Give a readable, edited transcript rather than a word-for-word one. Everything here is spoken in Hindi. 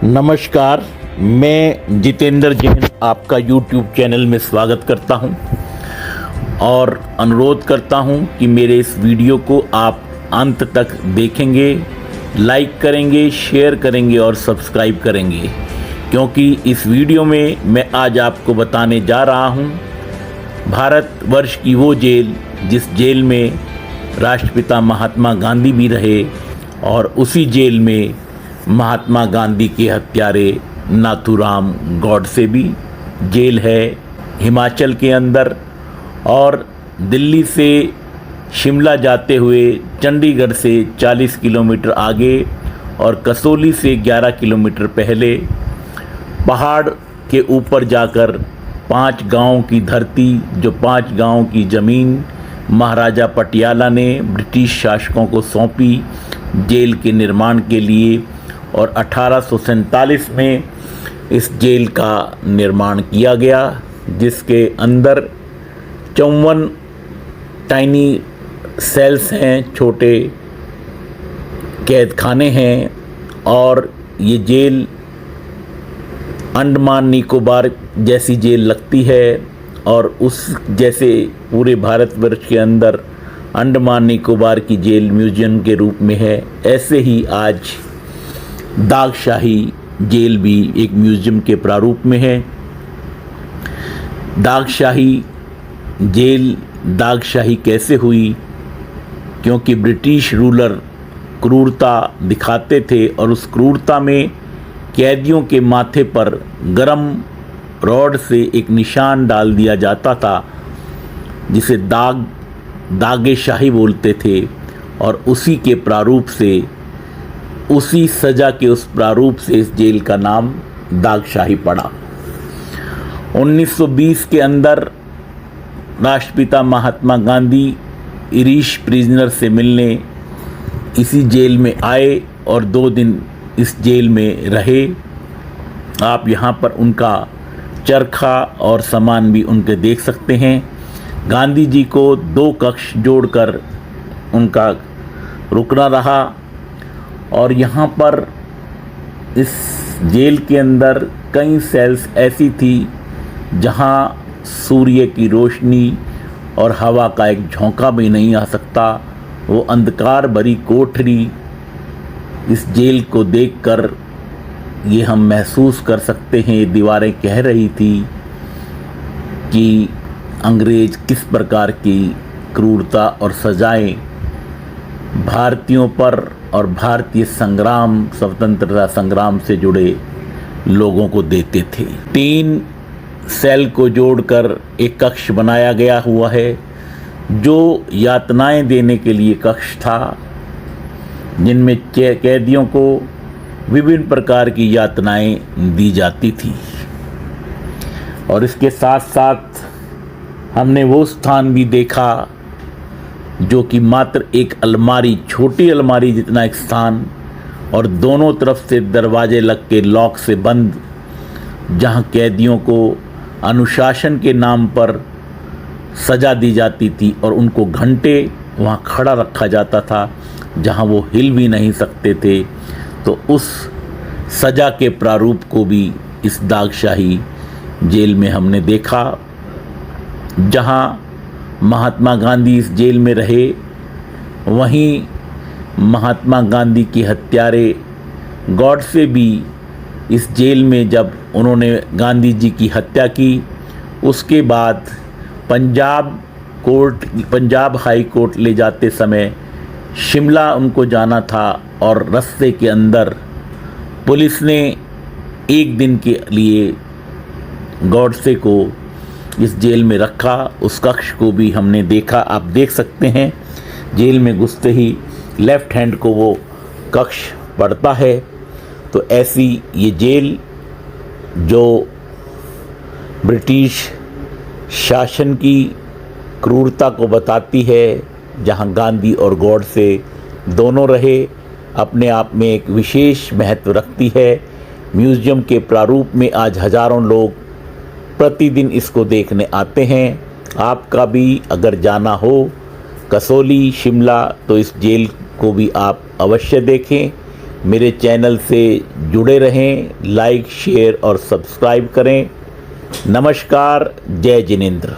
नमस्कार, मैं जितेंद्र जैन आपका YouTube चैनल में स्वागत करता हूं और अनुरोध करता हूं कि मेरे इस वीडियो को आप अंत तक देखेंगे, लाइक करेंगे, शेयर करेंगे और सब्सक्राइब करेंगे, क्योंकि इस वीडियो में मैं आज आपको बताने जा रहा हूं भारतवर्ष की वो जेल जिस जेल में राष्ट्रपिता महात्मा गांधी भी रहे और उसी जेल में महात्मा गांधी के हत्यारे नाथूराम गॉडसे भी जेल है हिमाचल के अंदर। और दिल्ली से शिमला जाते हुए चंडीगढ़ से 40 किलोमीटर आगे और कसौली से 11 किलोमीटर पहले पहाड़ के ऊपर जाकर 5 गांवों की धरती, जो 5 गांवों की ज़मीन महाराजा पटियाला ने ब्रिटिश शासकों को सौंपी जेल के निर्माण के लिए, और 1847 में इस जेल का निर्माण किया गया, जिसके अंदर 54 टाइनी सेल्स हैं, छोटे कैद खाने हैं। और ये जेल अंडमान निकोबार जैसी जेल लगती है और उस जैसे पूरे भारतवर्ष के अंदर अंडमान निकोबार की जेल म्यूजियम के रूप में है, ऐसे ही आज दागशाही जेल भी एक म्यूजियम के प्रारूप में है। दागशाही जेल दागशाही कैसे हुई? क्योंकि ब्रिटिश रूलर क्रूरता दिखाते थे और उस क्रूरता में कैदियों के माथे पर गरम रॉड से एक निशान डाल दिया जाता था, जिसे दागेशाही बोलते थे, और उसी के प्रारूप से, उसी सज़ा के उस प्रारूप से इस जेल का नाम दागशाही पड़ा। 1920 के अंदर राष्ट्रपिता महात्मा गांधी इरीश प्रिजनर से मिलने इसी जेल में आए और 2 दिन इस जेल में रहे। आप यहाँ पर उनका चरखा और सामान भी उनके देख सकते हैं। गांधी जी को 2 कक्ष जोड़कर उनका रुकना रहा, और यहाँ पर इस जेल के अंदर कई सेल्स ऐसी थी जहाँ सूर्य की रोशनी और हवा का एक झोंका भी नहीं आ सकता। वो अंधकार भरी कोठरी, इस जेल को देखकर ये हम महसूस कर सकते हैं, ये दीवारें कह रही थी कि अंग्रेज़ किस प्रकार की क्रूरता और सजाएं भारतीयों पर और भारतीय संग्राम, स्वतंत्रता संग्राम से जुड़े लोगों को देते थे। 3 सेल को जोड़कर एक कक्ष बनाया गया हुआ है, जो यातनाएं देने के लिए कक्ष था, जिनमें कैदियों को विभिन्न प्रकार की यातनाएं दी जाती थी। और इसके साथ साथ हमने वो स्थान भी देखा जो कि मात्र एक अलमारी, छोटी अलमारी जितना एक स्थान, और दोनों तरफ से दरवाजे लग के लॉक से बंद, जहां कैदियों को अनुशासन के नाम पर सज़ा दी जाती थी और उनको घंटे वहां खड़ा रखा जाता था, जहां वो हिल भी नहीं सकते थे। तो उस सज़ा के प्रारूप को भी इस दागशाही जेल में हमने देखा। जहां महात्मा गांधी इस जेल में रहे, वहीं महात्मा गांधी के हत्यारे गॉडसे भी इस जेल में, जब उन्होंने गांधी जी की हत्या की, उसके बाद पंजाब हाई कोर्ट ले जाते समय शिमला उनको जाना था, और रास्ते के अंदर पुलिस ने 1 दिन के लिए गॉडसे को इस जेल में रखा। उस कक्ष को भी हमने देखा। आप देख सकते हैं जेल में घुसते ही लेफ्ट हैंड को वो कक्ष पड़ता है। तो ऐसी ये जेल जो ब्रिटिश शासन की क्रूरता को बताती है, जहां गांधी और गॉडसे दोनों रहे, अपने आप में एक विशेष महत्व रखती है। म्यूज़ियम के प्रारूप में आज हज़ारों लोग प्रतिदिन इसको देखने आते हैं। आपका भी अगर जाना हो कसौली, शिमला, तो इस जेल को भी आप अवश्य देखें। मेरे चैनल से जुड़े रहें, लाइक शेयर और सब्सक्राइब करें। नमस्कार, जय जिनेंद्र।